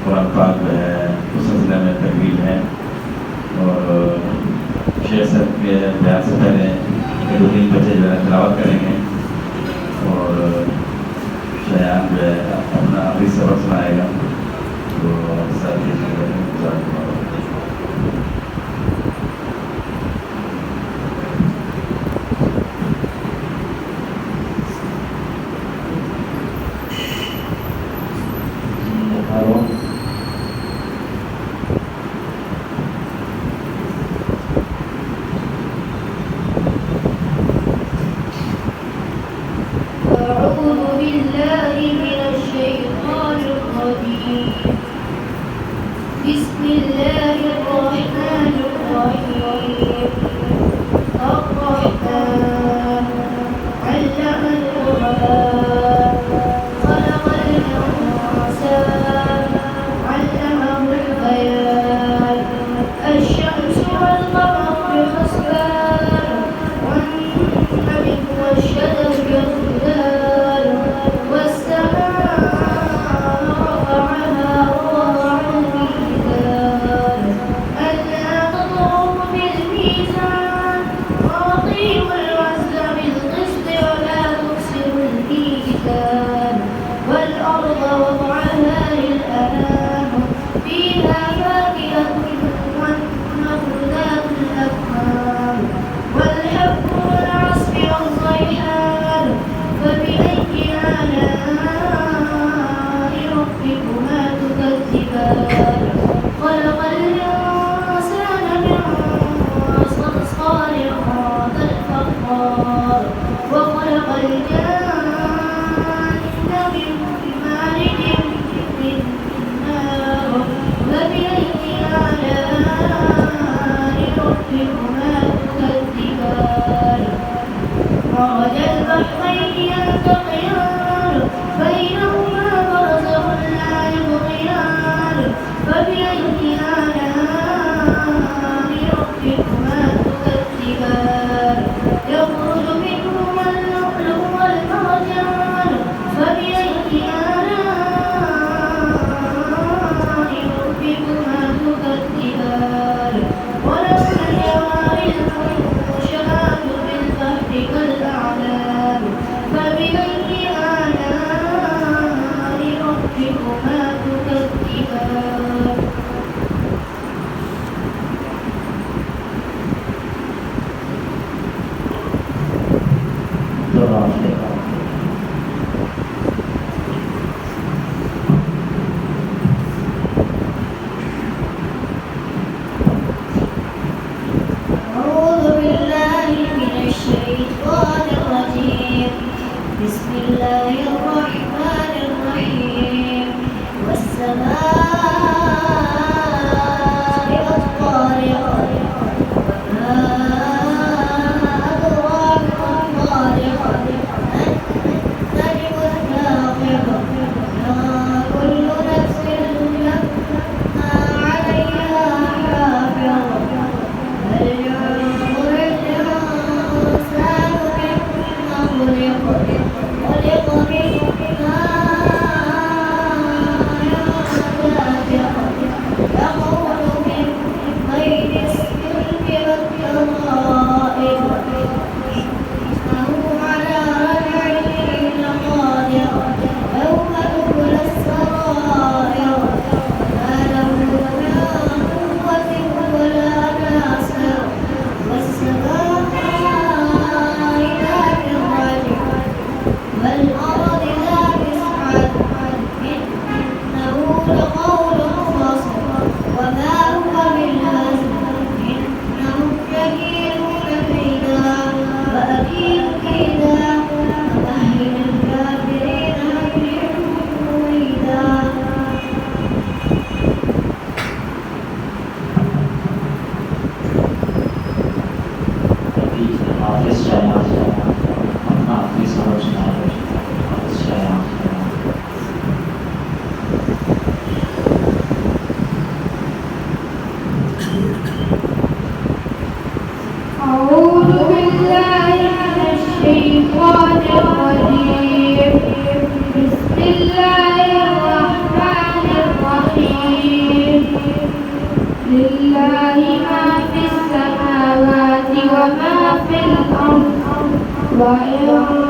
कुरान पाक जो है उस सिलसिले में तकरीर है और शेख साहब के बयान से पहले 2-3 बच्चे जो है तिलावत करेंगे और शयान जो है अपना आखिरी सबक सुनाएगा। तो सर بسم الله الرحمن الرحيم الرحمن علم القرآن خلق الإنسان علمه البيان الشمس والقمر بحسبان والنجم والشجر يسجدان والسماء رفعها ووضع الميزان ألا تطغوا في الميزان وأقيموا الوزن بالقسط ولا تخسروا الميزان والأرض وضعها للأنام فيها فاكهة والنخل ذات الأكمام والحب والعصف والريحان فبأي آلاء ربكما تكذبان خلق الإنسان من صلصال كالفخار وخلق الجان من مارج من نار فبأي آلاء ربكما تكذبان مرج البحرين يلتقيان بينهما برزخ لا يبغيان فبأي آلاء ربكما تكذبان يخرج منهما اللؤلؤ والمرجان فبأي آلاء ربكما تكذبان وله الجوار المنشآت في البحر كالأعلام فبأي آلاء ربكما تكذبان أعوذ بالله من الشيطان الرجيم بسم الله الرحمن الرحيم والسماء والطارق وما أدراك ما الطارق النجم الثاقب ما كل نفس لما عليها حافظ فلينظر الإنسان مما خلق خلق من ماء دافق يخرج من بين الصلب والترائب إنه على رجعه لقادر يوم تبلى السرائر ما له من قوة ولا ناصر والسماء ذات الرجع والأرض ذات الصعد إنه لقول فصل وما هو بالهزل إنهم يكيدون كيدا وأكيد كيدا فمهل الكافرين أمهلهم رويدا حافظ شاعر अपना आखिरी सबक सुनाएगा हाफिज शाह। الله